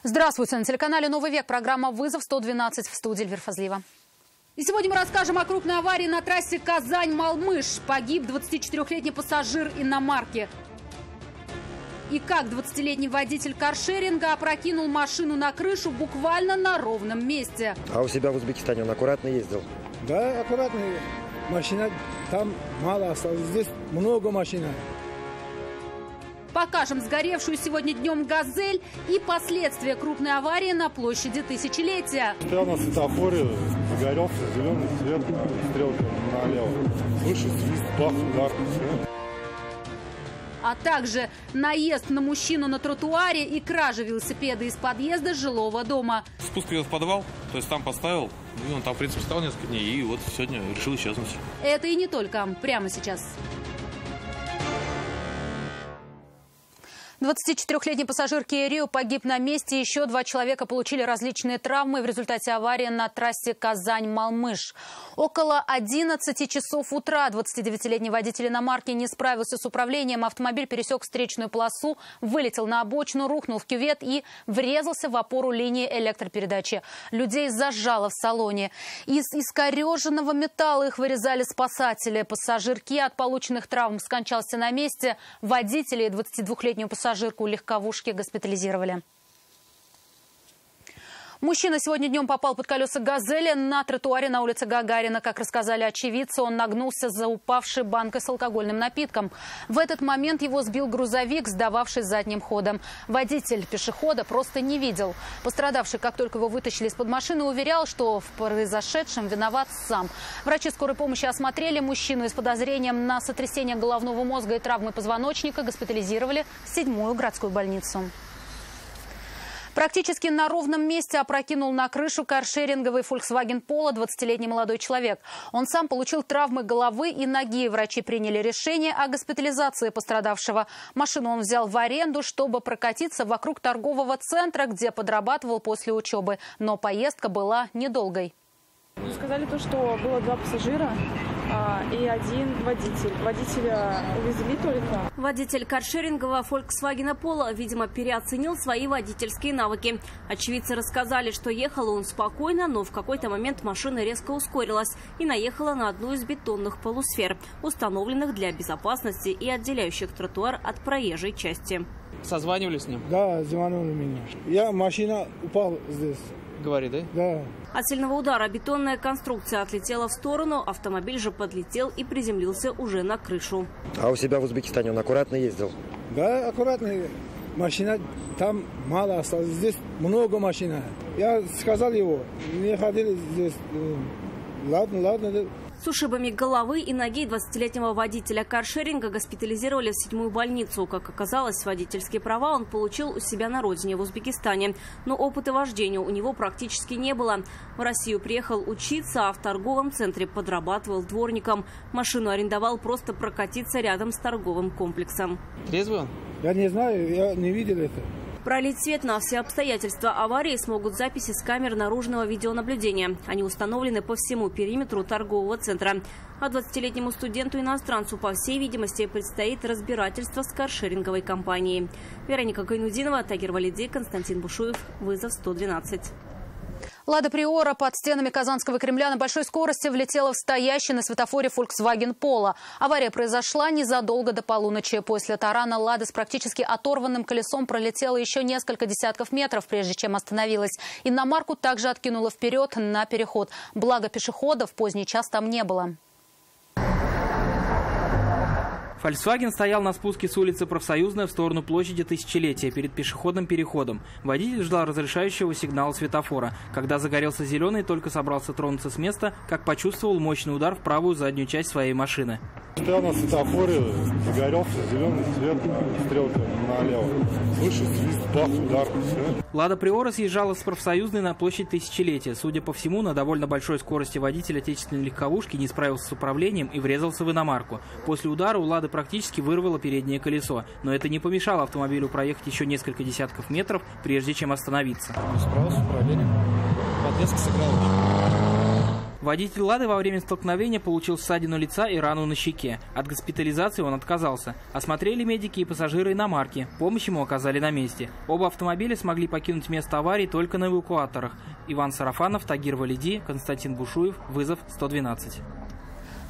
Здравствуйте, на телеканале «Новый век». Программа «Вызов» 112, в студии Эльвира Фазлиева. И сегодня мы расскажем о крупной аварии на трассе Казань-Малмыж. Погиб 24-летний пассажир иномарки. И как 20-летний водитель каршеринга опрокинул машину на крышу буквально на ровном месте. А у себя в Узбекистане он аккуратно ездил? Да, аккуратно. Машина там мало осталось, здесь много машин. Покажем сгоревшую сегодня днем «Газель» и последствия крупной аварии на площади Тысячелетия. Стоял на светофоре, загорелся зеленый цвет, стрелка налево. Слышу свист, бах, удар. А также наезд на мужчину на тротуаре и кража велосипеда из подъезда жилого дома. Спуск ее в подвал, то есть там поставил, и он там, в принципе, стал несколько дней, и вот сегодня решил исчезнуть. Это и не только. Прямо сейчас. 24-летний пассажир Kia Rio погиб на месте. Еще 2 человека получили различные травмы в результате аварии на трассе Казань-Малмыж. Около 11 часов утра 29-летний водитель иномарки не справился с управлением. Автомобиль пересек встречную полосу, вылетел на обочину, рухнул в кювет и врезался в опору линии электропередачи. Людей зажало в салоне. Из искореженного металла их вырезали спасатели. Пассажир Kia от полученных травм скончался на месте. Водителя и 22-летнюю пассажирку легковушки госпитализировали. Мужчина сегодня днем попал под колеса «Газели» на тротуаре на улице Гагарина. Как рассказали очевидцы, он нагнулся за упавшей банкой с алкогольным напитком. В этот момент его сбил грузовик, сдававший задним ходом. Водитель пешехода просто не видел. Пострадавший, как только его вытащили из-под машины, уверял, что в произошедшем виноват сам. Врачи скорой помощи осмотрели мужчину и с подозрением на сотрясение головного мозга и травмы позвоночника госпитализировали в 7-ю городскую больницу. Практически на ровном месте опрокинул на крышу каршеринговый Volkswagen Polo 20-летний молодой человек. Он сам получил травмы головы и ноги. Врачи приняли решение о госпитализации пострадавшего. Машину он взял в аренду, чтобы прокатиться вокруг торгового центра, где подрабатывал после учебы. Но поездка была недолгой. Сказали то, что было 2 пассажира и 1 водитель. Водителя увезли только. Водитель каршерингового Volkswagen Polo, видимо, переоценил свои водительские навыки. Очевидцы рассказали, что ехал он спокойно, но в какой-то момент машина резко ускорилась и наехала на одну из бетонных полусфер, установленных для безопасности и отделяющих тротуар от проезжей части. Созванивали с ним? Да, звонили меня. Машина упала здесь. Говорит, да? Да. От сильного удара бетонная конструкция отлетела в сторону, автомобиль же подлетел и приземлился уже на крышу. А у себя в Узбекистане он аккуратно ездил? Да, аккуратно. Машина там мало осталось, здесь много машин. Я сказал его, не ходили здесь. Ладно. С ушибами головы и ноги 20-летнего водителя каршеринга госпитализировали в 7-ю больницу. Как оказалось, водительские права он получил у себя на родине, в Узбекистане. Но опыта вождения у него практически не было. В Россию приехал учиться, а в торговом центре подрабатывал дворником. Машину арендовал просто прокатиться рядом с торговым комплексом. Трезвый он? Я не знаю, я не видел это. Пролить свет на все обстоятельства аварии смогут записи с камер наружного видеонаблюдения. Они установлены по всему периметру торгового центра. А 20-летнему студенту-иностранцу, по всей видимости, предстоит разбирательство с каршеринговой компанией. Вероника Гайнудинова, Тагир Валиди, Константин Бушуев. Вызов 112. Лада Приора под стенами Казанского Кремля на большой скорости влетела в стоящий на светофоре Volkswagen Polo. Авария произошла незадолго до полуночи. После тарана Лада с практически оторванным колесом пролетела еще несколько десятков метров, прежде чем остановилась. Иномарку также откинула вперед на переход. Благо пешеходов в поздний час там не было. Volkswagen стоял на спуске с улицы Профсоюзная в сторону площади Тысячелетия перед пешеходным переходом. Водитель ждал разрешающего сигнала светофора. Когда загорелся зеленый, только собрался тронуться с места, как почувствовал мощный удар в правую заднюю часть своей машины. Стоял на светофоре, загорелся зеленый цвет, стрелка налево. Слышу свист, бах, удар. Лада Приора съезжала с Профсоюзной на площадь Тысячелетия. Судя по всему, на довольно большой скорости водитель отечественной легковушки не справился с управлением и врезался в иномарку. После удара у Лады практически вырвало переднее колесо. Но это не помешало автомобилю проехать еще несколько десятков метров, прежде чем остановиться. Не справился с управлением. Подвеска сыграла. Водитель «Лады» во время столкновения получил ссадину лица и рану на щеке. От госпитализации он отказался. Осмотрели медики и пассажиры иномарки. Помощь ему оказали на месте. Оба автомобиля смогли покинуть место аварии только на эвакуаторах. Иван Сарафанов, Тагир Валиди, Константин Бушуев. Вызов 112.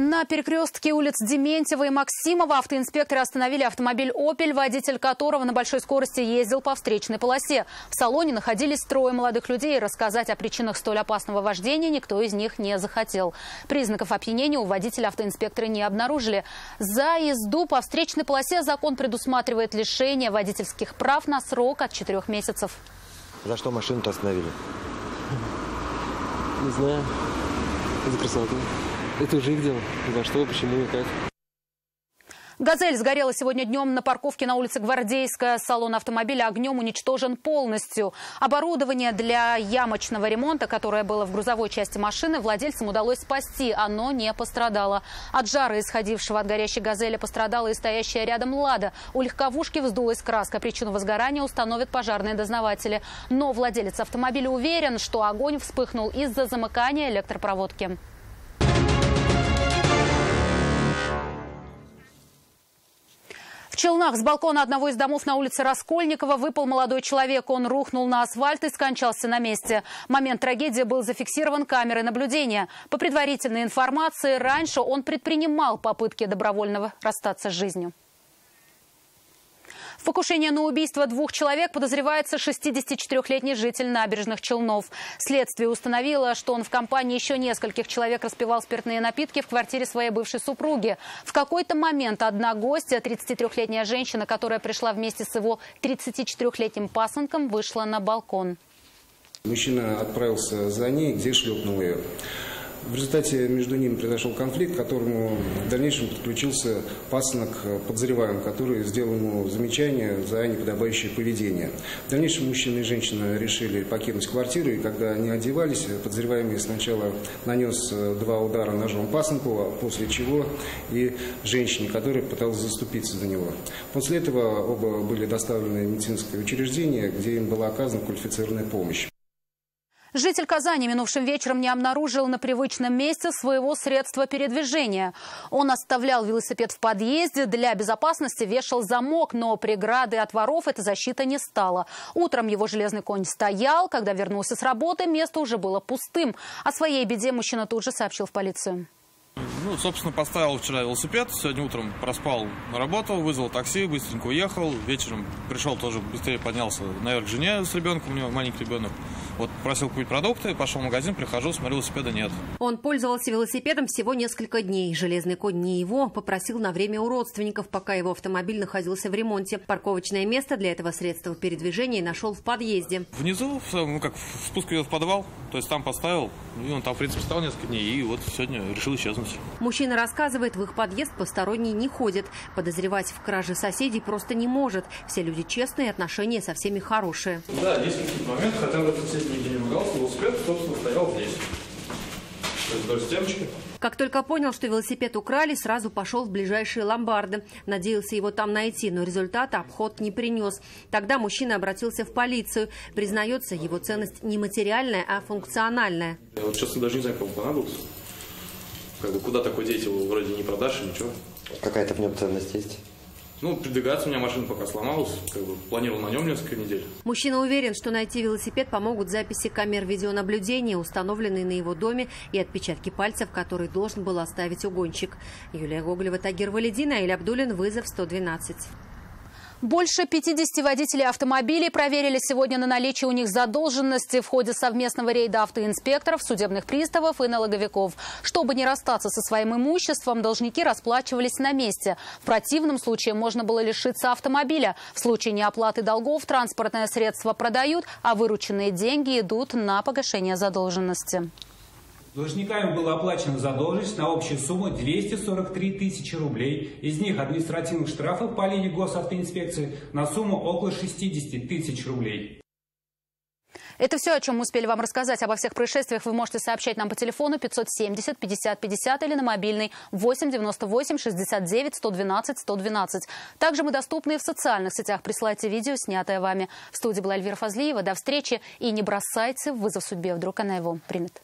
На перекрестке улиц Дементьева и Максимова автоинспекторы остановили автомобиль «Опель», водитель которого на большой скорости ездил по встречной полосе. В салоне находились трое молодых людей. Рассказать о причинах столь опасного вождения никто из них не захотел. Признаков опьянения у водителя автоинспекторы не обнаружили. За езду по встречной полосе закон предусматривает лишение водительских прав на срок от 4 месяцев. За что машину-то остановили? Не знаю. За красоту. Это уже их дело. За что, почему и как. «Газель» сгорела сегодня днем на парковке на улице Гвардейская. Салон автомобиля огнем уничтожен полностью. Оборудование для ямочного ремонта, которое было в грузовой части машины, владельцам удалось спасти. Оно не пострадало. От жара, исходившего от горящей «Газели», пострадала и стоящая рядом «Лада». У легковушки вздулась краска. Причину возгорания установят пожарные дознаватели. Но владелец автомобиля уверен, что огонь вспыхнул из-за замыкания электропроводки. В Челнах с балкона одного из домов на улице Раскольникова выпал молодой человек. Он рухнул на асфальт и скончался на месте. Момент трагедии был зафиксирован камерой наблюдения. По предварительной информации, раньше он предпринимал попытки добровольно расстаться с жизнью. В покушении на убийство 2 человек подозревается 64-летний житель Набережных Челнов. Следствие установило, что он в компании еще нескольких человек распивал спиртные напитки в квартире своей бывшей супруги. В какой-то момент одна гостья, 33-летняя женщина, которая пришла вместе с его 34-летним пасынком, вышла на балкон. Мужчина отправился за ней, где шлепнул ее. В результате между ними произошел конфликт, к которому в дальнейшем подключился пасынок подозреваемый, который сделал ему замечание за неподобающее поведение. В дальнейшем мужчина и женщина решили покинуть квартиру, и когда они одевались, подозреваемый сначала нанес 2 удара ножом пасынку, после чего и женщине, которая пыталась заступиться за него. После этого оба были доставлены в медицинское учреждение, где им была оказана квалифицированная помощь. Житель Казани минувшим вечером не обнаружил на привычном месте своего средства передвижения. Он оставлял велосипед в подъезде, для безопасности вешал замок, но преграды от воров эта защита не стала. Утром его железный конь стоял, когда вернулся с работы, место уже было пустым. О своей беде мужчина тут же сообщил в полицию. Собственно, поставил вчера велосипед, сегодня утром проспал на работу, вызвал такси, быстренько уехал. Вечером пришел, тоже быстрее поднялся наверх к жене с ребенком, у него маленький ребенок. Просил купить продукты, пошел в магазин, прихожу, смотрю, велосипеда нет. Он пользовался велосипедом всего несколько дней. Железный конь не его, попросил на время у родственников, пока его автомобиль находился в ремонте. Парковочное место для этого средства передвижения нашел в подъезде. Внизу, спуск идет в подвал, то есть там поставил, и он там, в принципе, стал несколько дней, и вот сегодня решил исчезнуть. Мужчина рассказывает, в их подъезд посторонний не ходит. Подозревать в краже соседей просто не может. Все люди честные, отношения со всеми хорошие. Да, есть какие-то моменты, хотя в этот соседний день ругался, велосипед, собственно, стоял здесь. То есть вдоль стеночки. Как только понял, что велосипед украли, сразу пошел в ближайшие ломбарды. Надеялся его там найти, но результата обход не принес. Тогда мужчина обратился в полицию. Признается, его ценность не материальная, а функциональная. Я вот честно даже не знаю, кому понадобился. Куда такой деть, его вроде не продашь, ничего. Какая-то в нем ценность есть? Передвигаться у меня машина пока сломалась, планировал на нем несколько недель. Мужчина уверен, что найти велосипед помогут записи камер видеонаблюдения, установленные на его доме, и отпечатки пальцев, которые должен был оставить угонщик. Юлия Гоголева, Тагир Валиди, Наиль Абдуллин, вызов 112. Больше 50 водителей автомобилей проверили сегодня на наличие у них задолженности в ходе совместного рейда автоинспекторов, судебных приставов и налоговиков. Чтобы не расстаться со своим имуществом, должники расплачивались на месте. В противном случае можно было лишиться автомобиля. В случае неоплаты долгов транспортное средство продают, а вырученные деньги идут на погашение задолженности. Должниками была оплачена задолженность на общую сумму 243 тысячи рублей. Из них административных штрафов по линии госавтоинспекции на сумму около 60 тысяч рублей. Это все, о чем мы успели вам рассказать. Обо всех происшествиях вы можете сообщать нам по телефону 570 50 50 или на мобильный 8 98 69 112 112. Также мы доступны в социальных сетях. Присылайте видео, снятое вами. В студии была Эльвира Фазлиева. До встречи и не бросайте вызов судьбе. Вдруг она его примет.